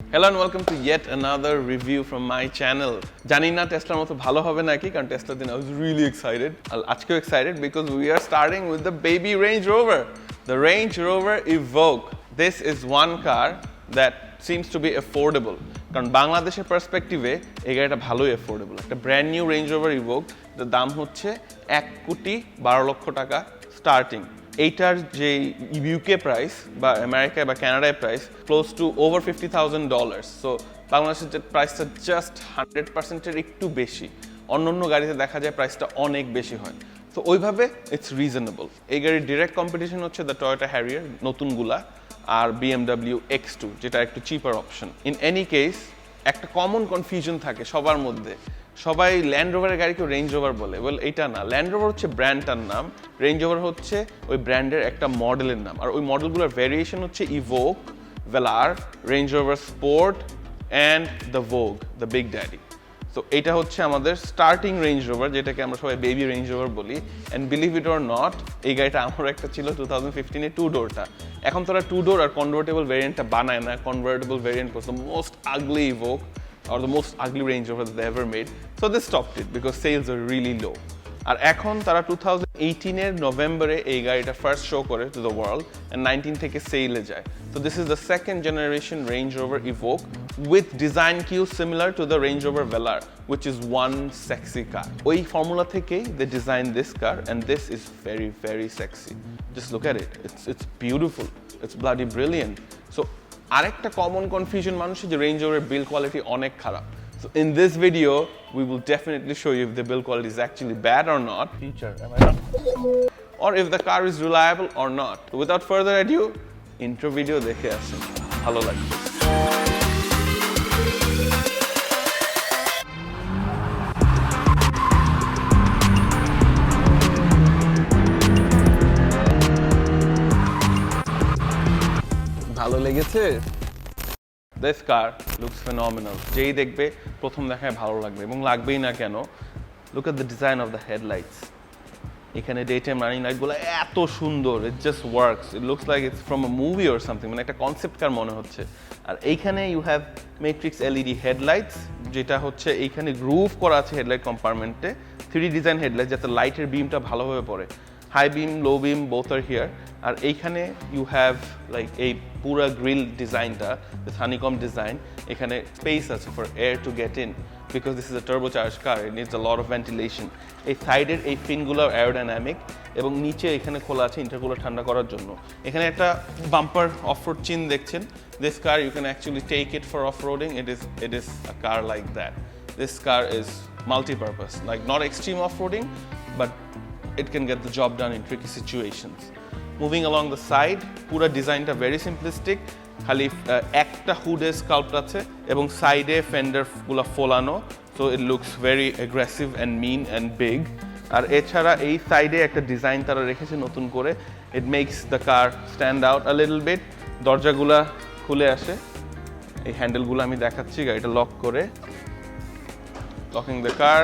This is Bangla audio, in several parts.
Hello and welcome to yet another review from my channel. জানি না টেসলার মতো ভালো হবে নাকি কারণ টেসলার দিন I was really excited. আজকেও excited because we are starting with the baby Range Rover, the Range Rover Evoque. This is one car that seems to be affordable. কারণ বাংলাদেশের পার্সপেক্টিভে এই গাড়িটা ভালোই অ্যাফোর্ডেবল। একটা brand new range rover evoke, এর দাম হচ্ছে 1,12,00,000 টাকা স্টার্টিং। এইটার যে ইউকে প্রাইস বা আমেরিকায় বা কানাডায় price close two over $50,000। So বাংলাদেশের যে প্রাইসটা জাস্ট 100%-এর একটু বেশি। অন্য গাড়িতে দেখা যায় প্রাইসটা অনেক বেশি হয়। তো ওইভাবে ইটস রিজনেবল। এই গাড়ির ডিরেক্ট কম্পিটিশন হচ্ছে দ্য টয়োটা হ্যারিয়ার নতুনগুলা আর BMW X2, যেটা একটু cheaper option. In any case একটা কমন কনফিউশন থাকে সবার মধ্যে, সবাই ল্যান্ড রোভারের গাড়িকে রেঞ্জ রোভার বলে। ওয়েল এইটা না, ল্যান্ড রোভার হচ্ছে ব্র্যান্ডটার নাম, রেঞ্জ রোভার হচ্ছে ওই ব্র্যান্ডের একটা মডেলের নাম। আর ওই মডেলগুলোর ভ্যারিয়েশন হচ্ছে Evoque, Velar, Range Rover Sport and the Vogue, the big daddy. তো এটা হচ্ছে আমাদের স্টার্টিং রেঞ্জ রোভার, যেটাকে আমরা সবাই বেবি রেঞ্জ রোভার বলি। And believe it or not, এই গাড়িটা আমার একটা ছিল 2015-এ 2-ডোরটা। এখন তোরা 2-ডোর আর কনভার্টেবল ভ্যারিয়েন্টটা বানায় না। Convertible variant was the most ugly Evoque or the most ugly Range Rover that they ever made. So they stopped it because sales are really low. আর এখন তারা 2018-এর নভেম্বরে এই গাড়িটা ফার্স্ট শো করে টু দ্য ওয়ার্ল্ড অ্যান্ড 19 থেকে সেলে যায়। So this is the second generation Range Rover Evoque with design cues similar to the Range Rover Velar, which is one sexy car. ওই ফর্মুলা থেকেই they designed this car and this is very, very sexy. Just look at it. It's beautiful. It's bloody brilliant. So আরেকটা কমন কনফিউশন মানুষের যে রেঞ্জ রোভারের বিল্ড কোয়ালিটি অনেক খারাপ। So in this video, we will definitely show you if the build quality is actually bad or not, feature, am I right? Or if the car is reliable or not. So without further ado, intro video দেখে আসেন, ভালো লাগবে। ভালো লেগেছে? This car looks phenomenal. যেই দেখবে প্রথম দেখায় ভালো লাগবে এবং লাগবেই না কেন। Look at the design of the headlights. এখানে daytime running light গুলো এত সুন্দর, it just works. It looks like it's from a movie or something. মানে একটা কনসেপ্ট কার মনে হচ্ছে। আর এইখানে you have matrix LED headlights, যেটা হচ্ছে এইখানে গ্রুভ করা আছে হেডলাইট কম্পার্টমেন্টে, 3D ডিজাইন হেডলাইট যাতে লাইটের বিমটা ভালোভাবে পড়ে। High beam, low beam, both are here. আর এইখানে you have like এই পুরা গ্রিল ডিজাইনটা with honeycomb design, এখানে স্পেস আছে for air to get in because this is a turbocharged car, it needs a lot of ventilation. এই সাইডের এই ফিনগুলো aerodynamic এবং নিচে এখানে খোলা আছে ইন্টারকুলার ঠান্ডা করার জন্য। এখানে একটা বাম্পার অফরোড চিন দেখছেন। This car you can actually take it for off-roading. It is a car like that. This car is multi-purpose, like not extreme off-roading, but it can get the job done in tricky situations. Moving along the side, পুরো ডিজাইনটা ভেরি সিম্পলিস্টিক, খালি একটা হুডে স্কাল্পড আছে এবং সাইডে ফেন্ডারগুলো ফোলানো, so it looks very aggressive and mean and big. আর এছাড়া এই সাইডে একটা ডিজাইন তারা রেখেছে নতুন করে, it makes the car stand out a little bit. দরজাগুলা খুলে আসে, এই হ্যান্ডেলগুলো আমি দেখাচ্ছি, গাড়িটা লক করে লকিং দ্য কার,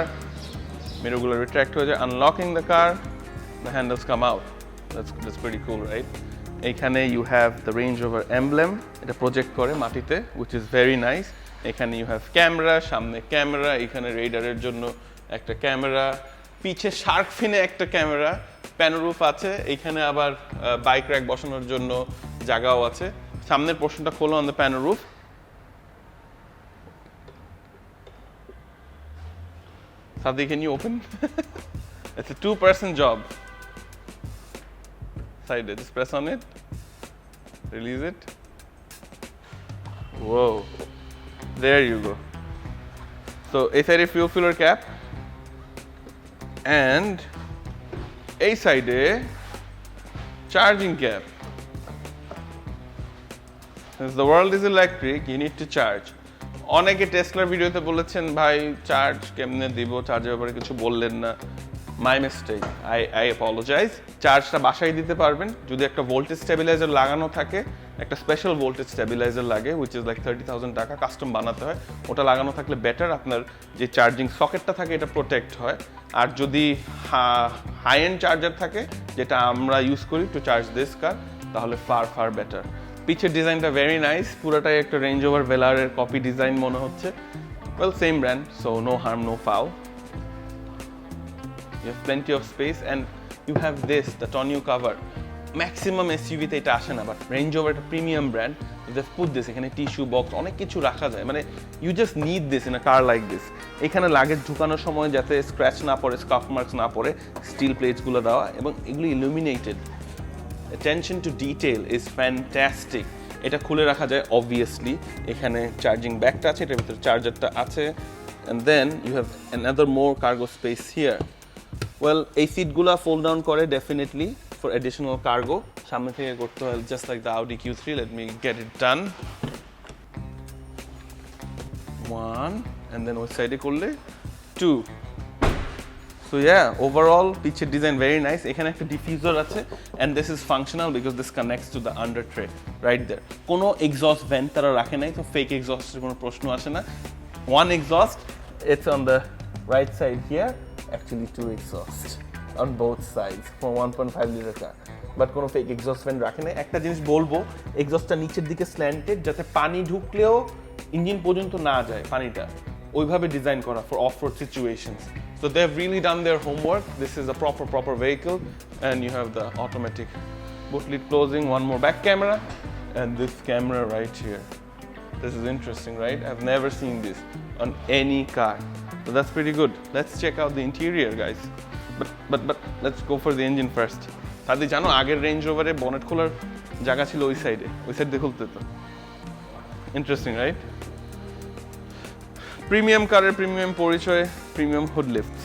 মিররগুলো রিট্র্যাক্ট হয়ে যায়, unlocking the car, the handles come out. That's pretty cool, right? এখানে you have the Range Rover emblem, এটা প্রজেক্ট করে মাটিতে, which is very nice. এখানে you have ক্যামেরা, সামনে ক্যামেরা, এখানে রেডারের জন্য একটা ক্যামেরা, পিছে শার্ক ফিনে একটা ক্যামেরা, প্যানোরুফ আছে, এখানে আবার বাইক র্যাক বসানোর জন্য জায়গাও আছে। সামনের পোর্শনটা খোলো on the প্যানোরুফ। Sadi, can you open? It's a two-person job. Side, just press on it, release it. Whoa, there you go. So a side fuel filler cap and a side charging cap. Since the world is electric, you need to charge. অনেকে টেসলার ভিডিওতে বলেছেন ভাই চার্জ কেমনে দিব, চার্জের ব্যাপারে কিছু বললেন না। My mistake, I apologise. চার্জটা বাসায় দিতে পারবেন যদি একটা ভোল্টেজ স্টেবিলাইজার লাগানো থাকে। একটা স্পেশাল ভোল্টেজ স্টেবিলাইজার লাগে, হুইচ ইজ লাইক 30,000 টাকা, কাস্টম বানাতে হয়। ওটা লাগানো থাকলে বেটার, আপনার যে চার্জিং সকেটটা থাকে এটা প্রোটেক্ট হয়। আর যদি হাই এন্ড চার্জার থাকে, যেটা আমরা ইউজ করি টু চার্জ দিস কার, তাহলে ফার বেটার। পিছের ডিজাইনটা ভেরি নাইস, পুরোটাই একটা রেঞ্জ ওভার ভেলারের কপি ডিজাইন মনে হচ্ছে। Well, same brand, so no harm no foul. You have plenty of space and you have this, the tonneau cover. Maximum SUV তে এটা আসে না, বাট রেঞ্জ ওভার একটা premium brand, just put this, এখানে টিস্যু বক্স অনেক কিছু রাখা যায়, মানে you just need this in a car like this. এখানে লাগেজ ঢুকানোর সময় যাতে স্ক্র্যাচ না পড়ে, স্কাফ মার্কস না পড়ে, স্টিল প্লেটসগুলো দেওয়া এবং এগুলো illuminated. Attention to detail is fantastic. এটা খুলে রাখা যায় obviously, এখানে চার্জিং ব্যাগটা আছে, এটার ভিতরে চার্জারটা আছে, and then you have another more cargo space here. Well, এই সিটগুলো ফোল্ড ডাউন করে definitely for additional cargo. সামনে থেকে করতে হয় just like the Audi Q3. Let me get it done. One, and then ওই সাইডে করলে two. So yeah, overall পিছের ডিজাইন very nice. এখানে একটা ডিফিউজার আছে and this is functional because this connects to the under tray right there. কোনো exhaust vent তারা রাখে নাই, তো fake exhaust এর কোনো প্রশ্ন আসে না। One exhaust, it's on the right side here. Actually two exhausts on both sides for 1.5 liter car, but কোনো fake exhaust vent রাখে নাই। একটা জিনিস বলবো, এক্সস্টটা নিচের দিকে স্ল্যান্টেড যাতে পানি ঢুকলেও ইঞ্জিন পর্যন্ত না যায় পানিটা, ওইভাবে ডিজাইন করা for off-road situations. So they've really done their homework. This is a proper vehicle, and you have the automatic boot lid closing, one more back camera, and this camera right here. This is interesting, right? I've never seen this on any car. So that's pretty good. Let's check out the interior, guys. But let's go for the engine first. তাদের জানো আগের রেঞ্জ রোভারে বনেট খোলার জায়গা ছিল ওই সাইড দিয়ে খুলতে তো। Interesting, right? প্রিমিয়াম কারের প্রিমিয়াম পরিচয়, প্রিমিয়াম হুড লিফটস।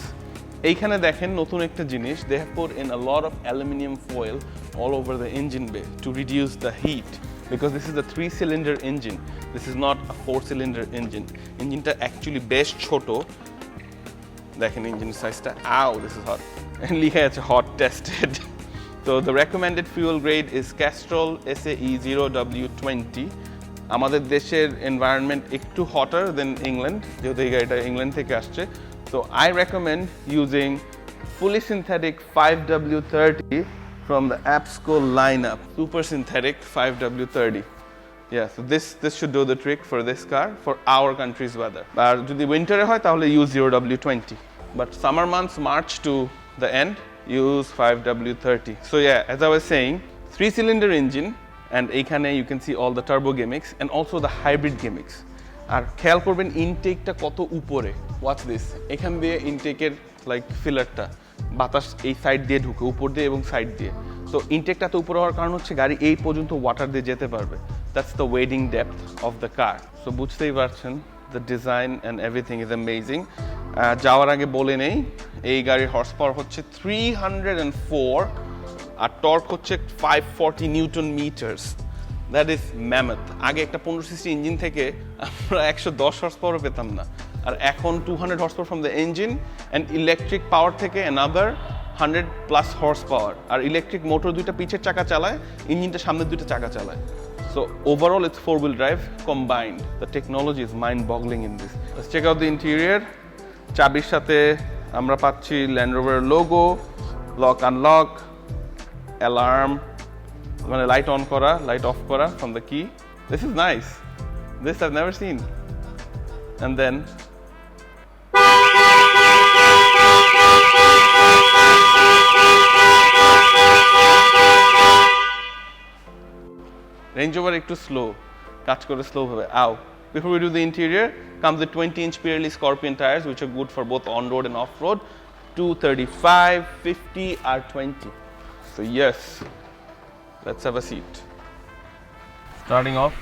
এইখানে দেখেন নতুন একটা জিনিস, they have put in a lot of aluminum foil all over the engine bay to reduce the heat, because this is a 3-cylinder engine. This is not a 4-cylinder engine. ইঞ্জিনটা অ্যাকচুয়ালি বেশ ছোট। দেখেন ইঞ্জিন সাইজটা, আও this is hot, লিখা আছে hot tested. So the recommended fuel grade is Castrol SAE 0W20. আমাদের দেশের এনভায়রনমেন্ট একটু হটার দেন ইংল্যান্ড, যেহেতু এই গাড়িটা ইংল্যান্ড থেকে আসছে। So I recommend using fully synthetic 5W30 from the APSCO lineup. Super synthetic 5W30. Yeah, so this should do the trick for this car for our country's weather. আর যদি উইন্টারে হয় তাহলে use 0W20. But summer months, March to the end, use 5W30. So yeah, as I was saying, 3-cylinder engine, and এইখানে you can see all the turbo gimmicks and also the hybrid gimmicks. আর খেয়াল করবেন ইনটেকটা কত উপরে। Watch this. এখান দিয়ে ইনটেকের লাইক ফিলারটা বাতাস এই সাইড দিয়ে ঢুকে, উপর দিয়ে এবং সাইড দিয়ে। সো ইনটেকটা তো উপরে হওয়ার কারণ হচ্ছে গাড়ি এই পর্যন্ত ওয়াটার দিয়ে যেতে পারবে। That's the wading depth of the car. So বুঝতেই পারছেন, the design and everything is amazing. যাওয়ার আগে বলে নেই, এই গাড়ির হর্স পাওয়ার হচ্ছে 304 আর টর্ক হচ্ছে 540 newton metres. That is mammoth. আগে একটা 15 সিসি ইঞ্জিন থেকে আমরা 110 হর্স পাওয়ার পেতাম না, আর এখন 200 horse power from the engine and electric power থেকে অ্যানাদার 100+ হর্স পাওয়ার। আর ইলেকট্রিক মোটর দুইটা পিছের চাকা চালায়, ইঞ্জিনটা সামনের দুইটা চাকা চালায়। So overall it's 4-wheel drive combined. The technology is mind-boggling in this. Let's check out the interior. চাবির সাথে আমরা পাচ্ছি Land Rover logo, lock unlock, alarm, মানে লাইট অন করা, লাইট অফ করা from the key. This is nice. This I've never seen. And then Range Rover একটু স্লো কাজ করে, স্লো ভাবে। আও, before we do the interior, comes the 20-inch Pirelli Scorpion tires, which are good for both on-road and off-road. 235, 50, R20. So yes, let's have a seat. Starting off,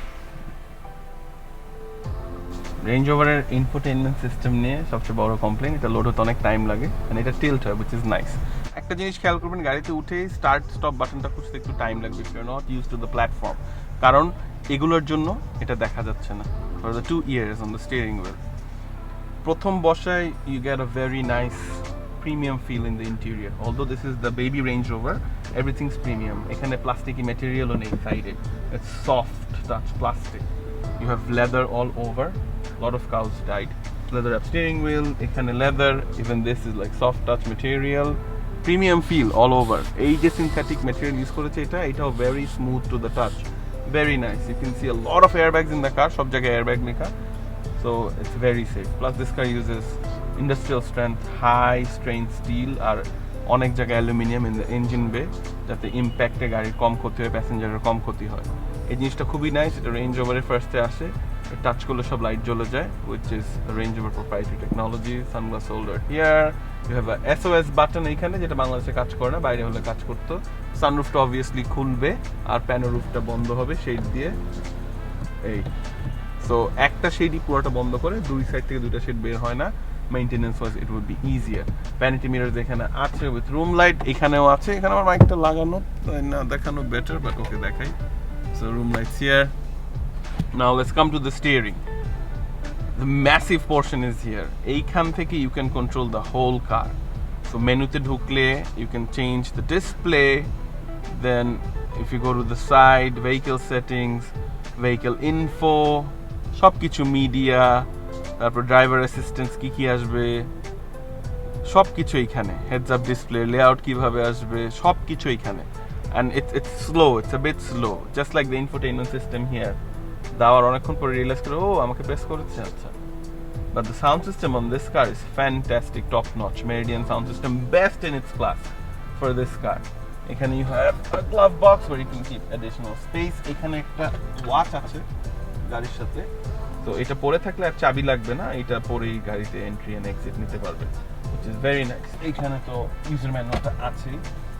Range Rover এর infotainment system নিয়ে সবচেয়ে বড় কমপ্লেইন, এটা লোড হতে অনেক টাইম লাগে, and এটা tilt হয়, which is nice. একটা জিনিস খেয়াল করবেন, গাড়িতে উঠেই স্টার্ট স্টপ বাটনটা খুঁজতে একটু টাইম লাগবে if you're not used to the platform, কারণ এগুলোর জন্য এটা দেখা যাচ্ছে না। For the 2 ears on the steering wheel, প্রথম বসায় you get a very nice premium feel in the interior. Although this is the baby Range Rover, everything's premium. এখানে প্লাস্টিকি ম্যাটেরিয়ালও নেই সাইডে, it's soft touch plastic. You have leather all over, a lot of cows died. Leather up steering wheel, এখানে leather, even this is like soft touch material. Premium feel all over. এই যে synthetic material use করেছে এটাও very smooth to the touch. very nice. You can see a lot of airbags in the car. সব জায়গায় airbag লেখা. So it's very safe. Plus this car uses industrial strength high strength steel আর অনেক জায়গায় aluminium in the engine bay যাতে ইম্প্যাক্টে গাড়ির কম ক্ষতি হয়, প্যাসেঞ্জারের কম ক্ষতি হয়। এই জিনিসটা খুবই নাইস। এটা রেঞ্জ রোভারের ফার্স্টে আসে, টাচ করলে সব লাইট জ্বলে যায়, which is Range Rover proprietary technology. Sunglass holder here. You have a SOS button এইখানে, যেটা বাংলাদেশে কাজ করে না, বাইরে হলে কাজ করতো। সানরুফটা অবভিয়াসলি খুলবে আর প্যানো রুফটা বন্ধ হবে শেড দিয়ে। এই সো একটা শেডই পুরোটা বন্ধ করে, দুই সাইড থেকে দুইটা শেড বের হয় না। Maintenance wise it would be easier. Vanity mirror এখানে আছে উইথ রুম লাইট, এখানেও আছে। এখানে আমার মাইকটা লাগানো তাই না দেখানো বেটার, বাট ওকে দেখাই। So room lights here. Now let's come to the steering. The massive portion is here. এইখান থেকে you can control the whole car. So মেনুতে ঢুকলে you can change the display. Then if you go to the side, vehicle settings, vehicle info, সবকিছু media, তারপর ড্রাইভার অ্যাসিস্ট্যান্স কি আসবে সবকিছু এইখানে। হেডস আপ ডিসপ্লে, লেআউট কিভাবে আসবে সবকিছু এইখানে। And it's slow, it's a bit slow, just like the infotainment system here. দাওয়ার অনেকক্ষণ পরে রিয়েলাইজ করে ও আমাকে প্রেস করেছে, আচ্ছা। But the sound system on this car is fantastic, top notch. Meridian sound system, best in its class for this car. এখানে you have a glove box where you can keep additional space. এখানে একটা ওয়াচ আছে গাড়ির সাথে, তো এটা পরে থাকলে আর চাবি লাগবে না, এটা পরেই গাড়িতে এন্ট্রি এন্ড এক্সিট নিতে পারবে, which is very nice. এখানে তো ইউজার ম্যানুয়ালটা আছে।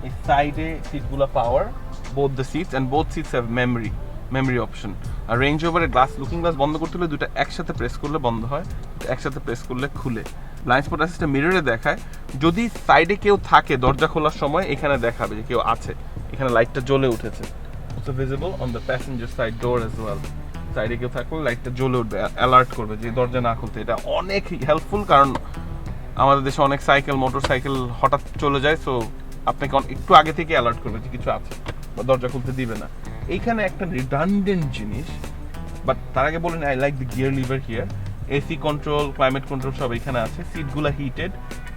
এই সাইডে সিটগুলো power, both the seats, and both seats have memory option. আর রেঞ্জ রোভারের গ্লাস, লুকিং গ্লাস বন্ধ করতে হলে দুটো একসাথে প্রেস করলে বন্ধ হয়, একসাথে প্রেস করলে খুলে। ব্লাইন্ড স্পট অ্যাসিস্ট্যান্ট মিররে দেখায়, যদি সাইডে কেউ থাকে দরজা খোলার সময় এখানে দেখাবে যে কেউ আছে, এখানে লাইটটা জ্বলে উঠেছে। So visible on the passenger side door as well. সাইডে কেউ থাকলে লাইটটা জ্বলে উঠবে, অ্যালার্ট করবে যে দরজা না খুলতে। এটা অনেক হেল্পফুল, কারণ আমাদের দেশে অনেক সাইকেল, মোটর সাইকেল হঠাৎ চলে যায়, সো আপনাকে একটু আগে থেকে অ্যালার্ট করবে যে কিছু আছে বা দরজা খুলতে দিবে না। এইখানে একটা রিডান্ডেন্ট জিনিস, বাট তার আগে বলেন I like the gear liver here. AC control, climate control সব এখানে আছে। সিটগুলো হিটেড,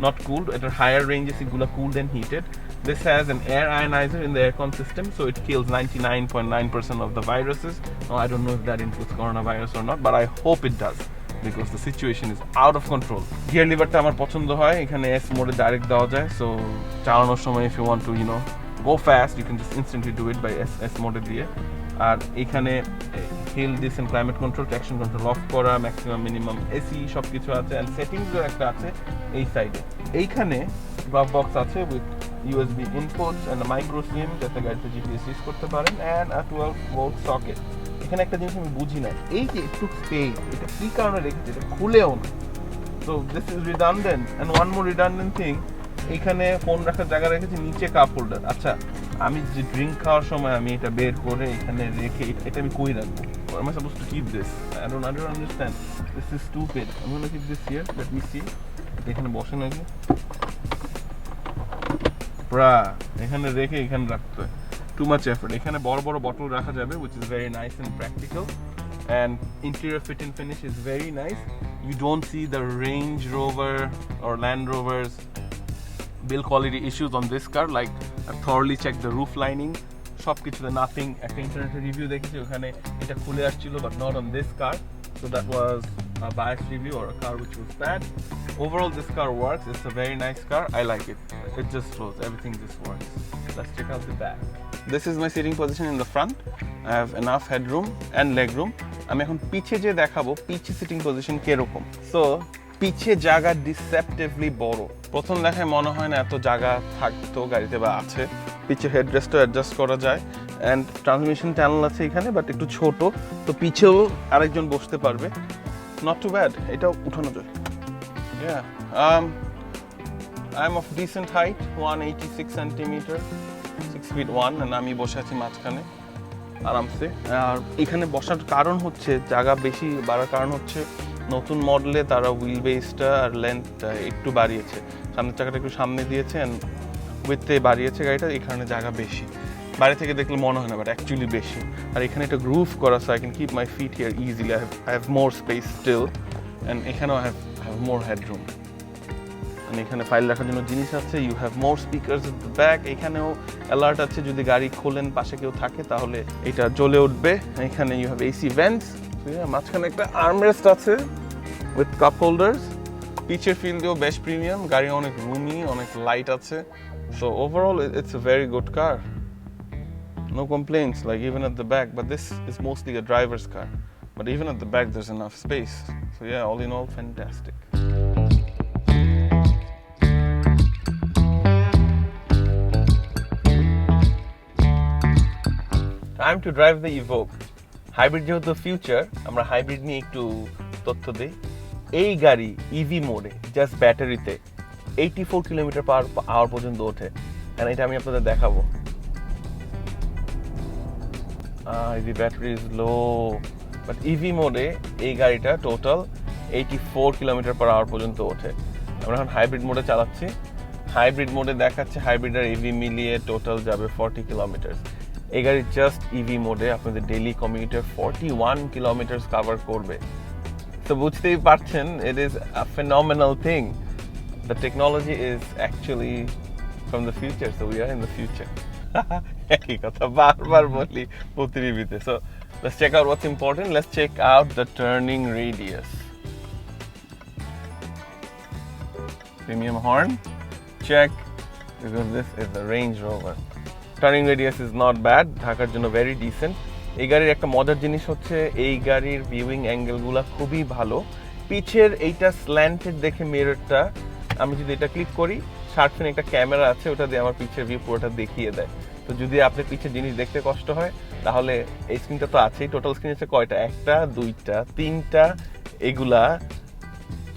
নট কুলড। এটার হায়ার রেঞ্জে সিটগুলো cooled and heated. This has an air ionizer in the aircon system, so it kills 99.9% of the viruses. Now, I don't know if that includes coronavirus or not, but I hope it does, because the situation is out of control. Gear leverটা আমার পছন্দ হয়, এখানে S mode ডাইরেক্ট দেওয়া যায়, so চালানোর সময় if you want to, go fast, you can just instantly do it by S mode দিয়ে। আর এখানে hill descent and climate control, traction control off করা, ম্যাক্সিমাম মিনিমাম এসি সবকিছু আছে। অ্যান্ড সেটিংসও একটা আছে এই সাইডে। এইখানে গ্লাভ বক্স আছে with USB inputs and a micro SIM যাতে গাড়িতে GPS ইউজ করতে পারেন, and a 12 volt socket. এখানে একটা জিনিস আমি বুঝি না, এই যে একটু স্পেস এটা কি কারণে রেখেছে, এটা খুলেও না। So this is redundant, and one more redundant thing, এখানে ফোন রাখার জায়গা রেখেছি, নিচে কাপ হোল্ডার। আচ্ছা, আমি যে ড্রিঙ্ক খাওয়ার সময় আমি এটা বের করে এখানে রেখে এটা আমি কই রাখবো? Am I supposed to keep this? I don't understand. This is stupid. I'm gonna keep this here. Let me see. এখানে বসে নাকি? এখানে রেখে এখানে রাখতে হয়, টু মাচ এফর্ট। এখানে বড় বড় বটল রাখা যাবে, which is very nice and practical, and interior fit and finish is very nice. You don't see the Range Rover or Land Rover's build quality issues on this car. Like, I've thoroughly checked the roof lining, সবকিছুতে নাথিং। একটা ইন্টারনেটে রিভিউ দেখেছি, ওখানে এটা খুলে আসছিল, but not on this car, so that was a biased review or a car which was bad. Overall, this car works. It's a very nice car. I like it. It just flows. Everything just works. Let's check out the back. This is my seating position in the front. I have enough headroom and legroom. আমি এখন পিছে যে দেখাবো পিছে সিটিং পজিশন কিরকম। সো পিছে জায়গা ডিসেপ্টিভলি বড়। প্রথম দেখায় মনে হয় না এত জায়গা থাকতো গাড়িতে বা আছে। পিছে হেডরেস্টও অ্যাডজাস্ট করা যায়, অ্যান্ড ট্রান্সমিশন চ্যানেল আছে এখানে, বাট একটু ছোট, তো পিছেও আরেকজন বসতে পারবে। Not too bad. এটাও উঠানো যায়। Yeah. I'm of decent height, 186 centimeter, 6 feet 1, and আমি বসে আছি মাঝখানে আরামসে। আর এখানে বসার কারণ হচ্ছে, জায়গা বেশি বাড়ার কারণ হচ্ছে নতুন মডেলে তারা হুইল বেসটা আর লেন্থটা একটু বাড়িয়েছে, সামনের চাকাটা একটু সামনে দিয়েছে, অ্যান্ড উইথে বাড়িয়েছে গাড়িটা, এখানে জায়গা বেশি। বাইরে থেকে দেখলে মনে হয় না, বাট অ্যাকচুয়ালি বেশি। আর এখানে একটা গ্রুভ করা, so I can keep my feet here easily. I have more space still, and এখানেও I have more headroom. এখানে ফাইল রাখার জন্য জিনিস আছে। You have more speakers at the back. এখানেও অ্যালার্ট আছে, যদি গাড়ি খোলেন পাশে কেউ থাকে তাহলে এটা জ্বলে উঠবে। এখানে ইউ হ্যাভ এসি ভেন্টস, মাঝখানে একটা আর্মরেস্ট আছে উইথ কাপ হোল্ডার্স। পিচের ফিল দিয়েও বেশ প্রিমিয়াম, গাড়ি অনেক রুমি, অনেক লাইট আছে। So overall it's a very good car, no complaints, like even at the back, but this is mostly a driver's car, but even at the back there's enough space. So yeah, all in all, fantastic. Time to drive the Evoque. Hybrid যেহেতু ফিউচার, আমরা হাইব্রিড নিয়ে একটু তথ্য দিই। এই গাড়ি ইভি মোডে জাস্ট ব্যাটারিতে 84 কিলোমিটার পার আওয়ার পর্যন্ত ওঠে, কারণ এটা আমি আপনাদের দেখাবো। EV battery is low, but EV মোডে এই গাড়িটা টোটাল 84 কিলোমিটার পার আওয়ার পর্যন্ত ওঠে। আমরা এখন হাইব্রিড মোডে চালাচ্ছি। হাইব্রিড মোডে দেখাচ্ছে হাইব্রিড আর ইভি মিলিয়ে টোটাল যাবে 40 কিলোমিটার। এই গাড়ি জাস্ট ইভি মোডে আপনাদের ডেইলি কমিউটার 41 কিলোমিটার কভার করবে। তো বুঝতেই পারছেন, it is a phenomenal thing. The technology is actually from the future, so we are in the future. একই কথা বারবার বলি প্রতি রিভিউতে। So let's check out what's important. Let's check out the turning radius. Premium horn, check, because this is the Range Rover. Turning radius is not bad, ঢাকার জন্য very decent. এই গাড়ির একটা মজার জিনিস হচ্ছে এই গাড়ির ভিউইং অ্যাঙ্গেলগুলো খুবই ভালো। পিছের এইটা স্ল্যান্টেড দেখে মিররটা, আমি যদি এটা ক্লিক করি, শার্টফিনে একটা ক্যামেরা আছে, ওটা দিয়ে আমার পিছের ভিউ পুরোটা দেখিয়ে দেয়। তো যদি আপনি পিছের জিনিস দেখতে কষ্ট হয় তাহলে এই স্ক্রিনটা তো আছেই। টোটাল স্ক্রিন আছে কয়টা? একটা, দুইটা, তিনটা, এগুলা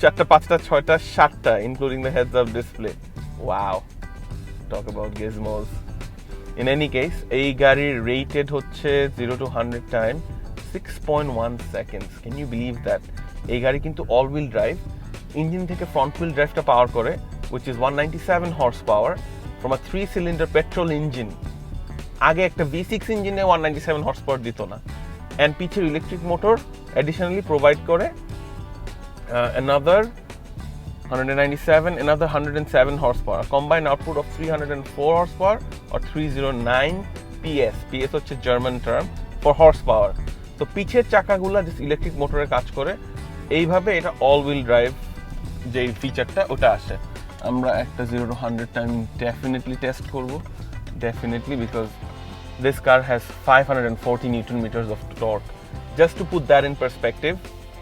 4টা, 5টা, 6টা, 7টা, including the heads up display. Wow, talk about gizmos. In any case, এই গাড়ির রেটেড হচ্ছে 0 to 100 time 6.1 seconds. Can you believe that? এই গাড়ি কিন্তু অল হুইল ড্রাইভ, ইঞ্জিন থেকে ফ্রন্ট হুইল ড্রাইভটা পাওয়ার করে, which is 197 horsepower from a 3-cylinder petrol engine. আগে একটা V6 ইঞ্জিনে 197 হর্স পাওয়ার দিত না। অ্যান্ড পিছের ইলেকট্রিক মোটর অ্যাডিশনালি প্রোভাইড করে another 197, another 107 horsepower, a combined output of 304 horsepower or 309 PS. PS হচ্ছে জার্মান টার্ম ফর horsepower. তো পিছের চাকাগুলা জাস্ট ইলেকট্রিক মোটরে কাজ করে। এইভাবে এটা অল হুইল ড্রাইভ যে ফিচারটা ওটা আসে। আমরা একটা 0 to 100 টাইম ডেফিনেটলি টেস্ট করব, definitely, because this car has 540 Newton meters of torque. Just to put that in perspective,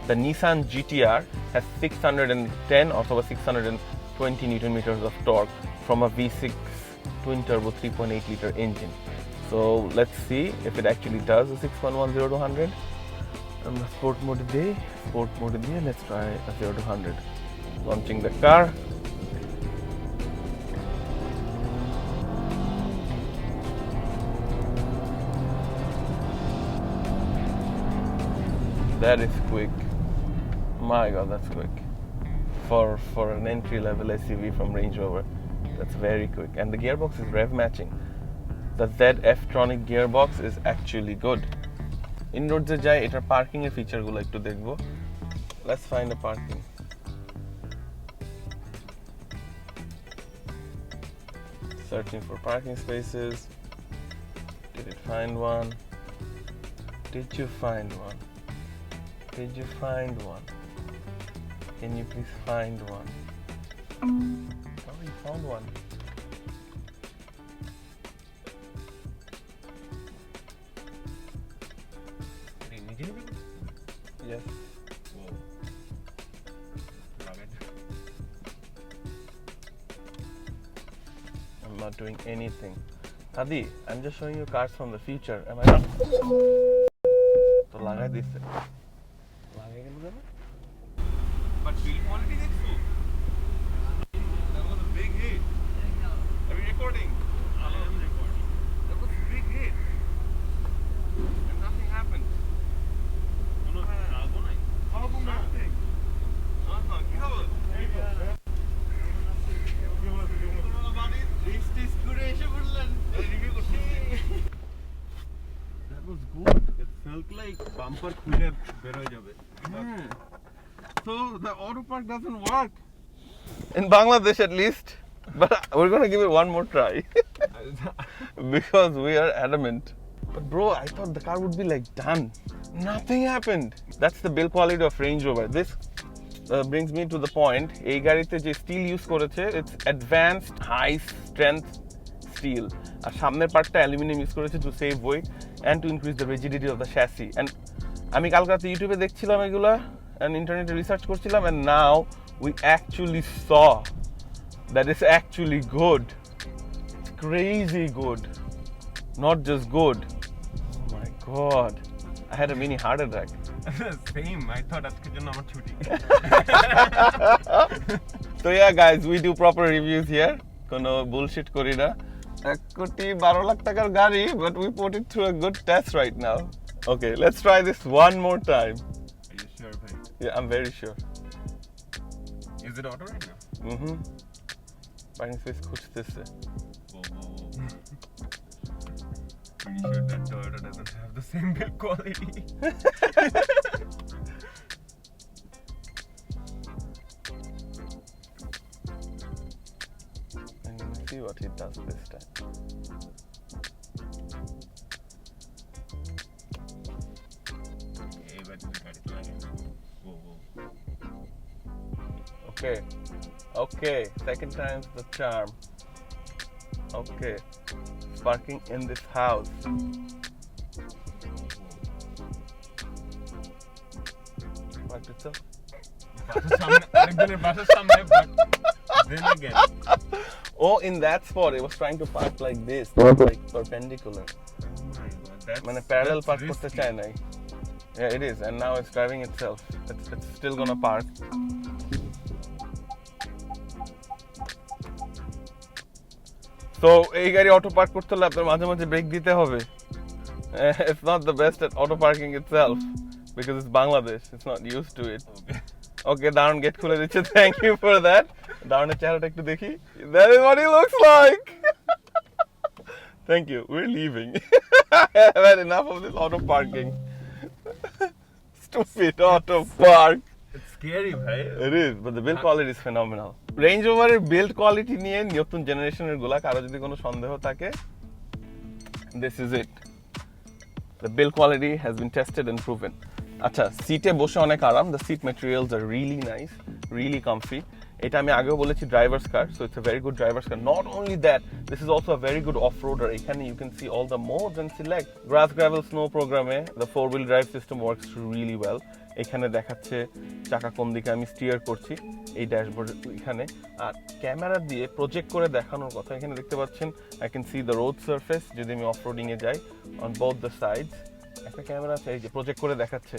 the Nissan GTR has 610 or 620 Newton meters of torque from a V6 twin turbo 3.8 liter engine. So let's see if it actually does a 6.10 to 100. Sport mode day, let's try a 0 to 100. Launching the car. That is quick. My God, that's quick. For an entry-level SUV from Range Rover, that's very quick. And the gearbox is rev matching. The ZF-tronic gearbox is actually good. In roads e jai etar parking er feature gulo ekটু দেখবো. Let's find a parking. Searching for parking spaces. Did it find one? Did you find one? Did you find one? Can you please find one? Oh, you found one. Yes. Whoa. Love it. I'm not doing anything. Hadi, I'm just showing you cars from the future. Am I not? So lagai disse. Lagai gelo na? But build quality দেখছো? That was a big hit. Are we recording? I am recording. That was a big hit. And nothing happened. No, how come nothing? কি খবর? That was good. It felt like bumper খুলে বের হয়ে যাবে. So the auto park doesn't work. in Bangladesh at least. But we're gonna give it one more try because we are adamant. But bro, I thought the car would be like done. Nothing happened. That's the build quality of Range Rover. This brings me to the point. এই গাড়িতে যে স্টিল ইউজ করেছে, it's advanced high strength steel. আর সামনের পার্টটা অ্যালুমিনিয়াম ইউজ করেছে to save weight and to increase the rigidity of the chassis. And আমি কাল রাতে ইউটিউবে দেখছিলাম এগুলা and ইন্টারনেটে রিসার্চ করছিলাম, and now we actually saw that is actually good. It's crazy good. Not just good. Oh my god. I had a mini heart attack. Same. I thought আজকের জন্য আমার ছুটি. So yeah guys, we do proper reviews here. কোনো bullshit করি না. 1,12 lakh টাকার গাড়ি, but we put it through a good test right now. Okay, let's try this one more time. Are you sure, bhai? Yeah, I'm very sure. Is it auto right now? Parking space খুঁজতেছে. Whoa. Pretty sure that Toyota doesn't have the same build quality. And let's see what he does this time. Okay, second time's the charm. Okay, parking in this house. Parked itself. Then again. Oh, in that spot, it was trying to park like this, not like perpendicular. Oh my god, মানে parallel that's park করতে risky. চায় নাই. Yeah, it is, and now it's driving itself. It's still gonna park. So, এই গাড়ি অটো পার্ক করতে হলে আপনার মাঝে মাঝে ব্রেক দিতে হবে. It's not the best at auto parking itself because it's Bangladesh. It's not used to it. Okay, দারুণ গেট খুলে দিচ্ছে. Thank you for that. দারুণের চেহারাটা একটু দেখি. That is what he looks like. Thank you. We're leaving. I've had enough of this auto parking. Stupid auto park. It's scary, bhai. It is, but the build quality is phenomenal. Range Rover build quality নিয়ে নতুন জেনারেশনের গুলা কারো যদি কোনো সন্দেহ থাকে, this is it. The build quality has been tested and proven. আচ্ছা, সিটে বসে অনেক আরাম. The seat materials are really nice, really comfy. এটা আমি আগেও বলেছি driver's car, so it's a very good driver's car. Not only that, this is also a very good off-roader. এখানে you can see all the modes and select. Grass, gravel, snow programme, the four-wheel drive system works really well. এখানে দেখাচ্ছে চাকা কোন দিকে আমি স্টিয়ার করছি এই ড্যাশবোর্ড এখানে, আর ক্যামেরা দিয়ে প্রজেক্ট করে দেখানোর কথা. এখানে দেখতে পাচ্ছেন I can see the road surface যদি আমি অফ-রোডিং এ যাই on both the sides. একটা ক্যামেরা আছে এই যে প্রজেক্ট করে দেখাচ্ছে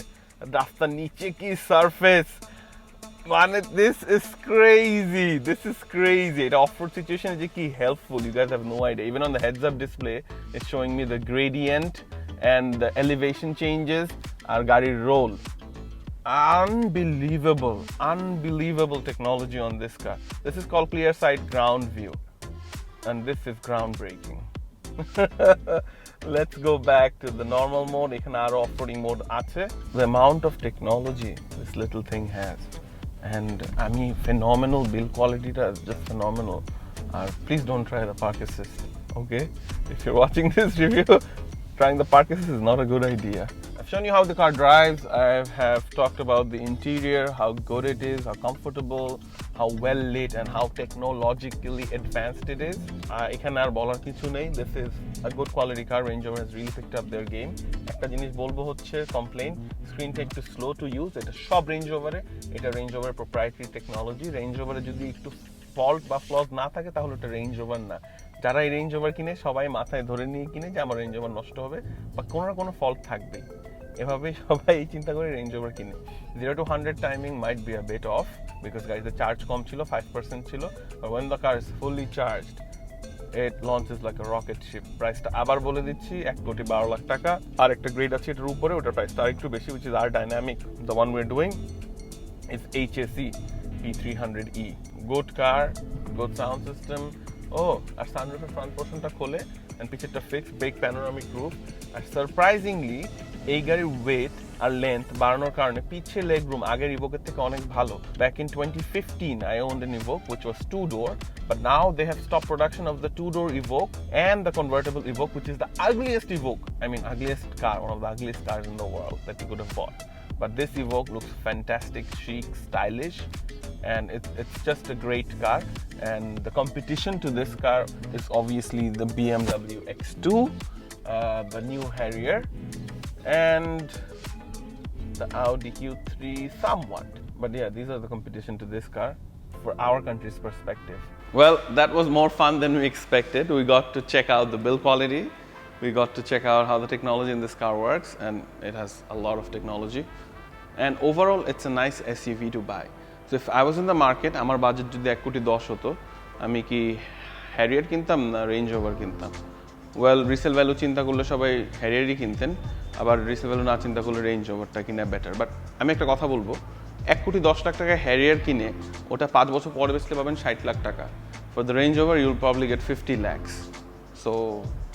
রাস্তার নিচে কি সারফেস. মানে this is crazy. এটা off-road situation যে কি helpful, you guys have no idea. Even on the heads-up display, it's showing me the gradient and the elevation changes আর গাড়ির roll. Unbelievable technology on this car. This is called clear sight ground view, and this is groundbreaking. Let's go back to the normal mode. এখানে আরো off-roading mode আছে. The amount of technology this little thing has, and I mean phenomenal build quality is just phenomenal. Please don't try the park assist, okay? If you're watching this review, trying the park assist is not a good idea. I've shown you how the car drives. I have talked about the interior, how good it is, how comfortable, how well lit, and how technologically advanced it is. এখানে আর বলার কিছু নেই. This is a good quality car. Range Rover has really picked up their game. একটা জিনিস বলবো হচ্ছে complain, screenটা একটু slow to use. এটা সব Range Rover, এটা Range Rover proprietary technology. Range Rover যদি একটু ফল্ট বা ফ্লজ না থাকে তাহলে ওটা Range Rover না. যারা এই Range Rover কিনে সবাই মাথায় ধরে নিয়ে কিনে যে আমার Range Rover নষ্ট হবে বা কোনো না কোনো ফল্ট থাকবেই. এভাবেই সবাই চিন্তা করে Range Rover কিনে. 0 to 100 timing might be a bit off because guys the charge কম ছিল, 5% ছিল, but when the car is fully charged it launches like a rocket ship. প্রাইসটা আবার বলে দিচ্ছি 1,12,00,000 টাকা. আর একটা গ্রেড আছে এটার উপরে, ওটার প্রাইসটা আরেকটু বেশি, which is our dynamic. The one we're doing is HSE P300E. Good car, good sound system. Oh, R সানরুফের front পোর্শনটা খোলে and পিছেরটা fixed, big panoramic roof. R surprisingly এই গাড়ির ওয়েট আর লেন্থ বাড়ানোর কারণে পিছে লেগ রুম আগের ইভোকের থেকে অনেক ভালো। Back in 2015 I owned an Evoque which was two-door, but now they have stopped production of the two-door Evoque and the convertible Evoque, which is the ugliest Evoque. I mean, ugliest car, one of the ugliest cars in the world that you could have bought. But this Evoque looks fantastic, chic, stylish, and it's just a great car. And the competition to this car is obviously the BMW X2, the new Harrier, and the Audi Q3 somewhat. But yeah, these are the competition to this car for our country's perspective. Well, that was more fun than we expected. We got to check out the build quality. We got to check out how the technology in this car works, and it has a lot of technology. And overall, it's a nice SUV to buy. So if I was in the market, আমার বাজেট যদি 1 কোটি 10 হতো, আমি কি হ্যারিয়ার কিনতাম না রেঞ্জ রোভার কিনতাম? ওয়েল, রিসেল ভ্যালু চিন্তা করলে সবাই হ্যারিয়ারই কিনতেন, আবার রিসেল ভ্যালু না চিন্তা করলে রেঞ্জ রোভারটা কিনা বেটার। বাট আমি একটা কথা বলবো, 1 কোটি 10 লাখ টাকায় হ্যারিয়ার কিনে ওটা 5 বছর পরে বেচলে পাবেন 60 লাখ টাকা। For the Range Rover you'll probably get 50 lakhs. So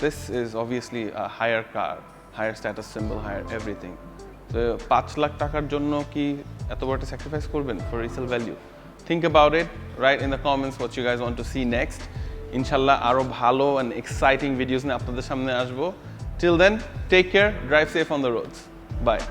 this is obviously a higher car, higher status symbol, higher everything. So 5 lakh টাকার জন্য কি এত বড় একটা স্যাক্রিফাইস করবেন for resale value? Think about it, write in the comments what you guys want to see next. ইনশাল্লাহ আরো ভালো and exciting videos নিয়ে আপনাদের সামনে আসবো. Till then, take care, drive safe on the roads. Bye.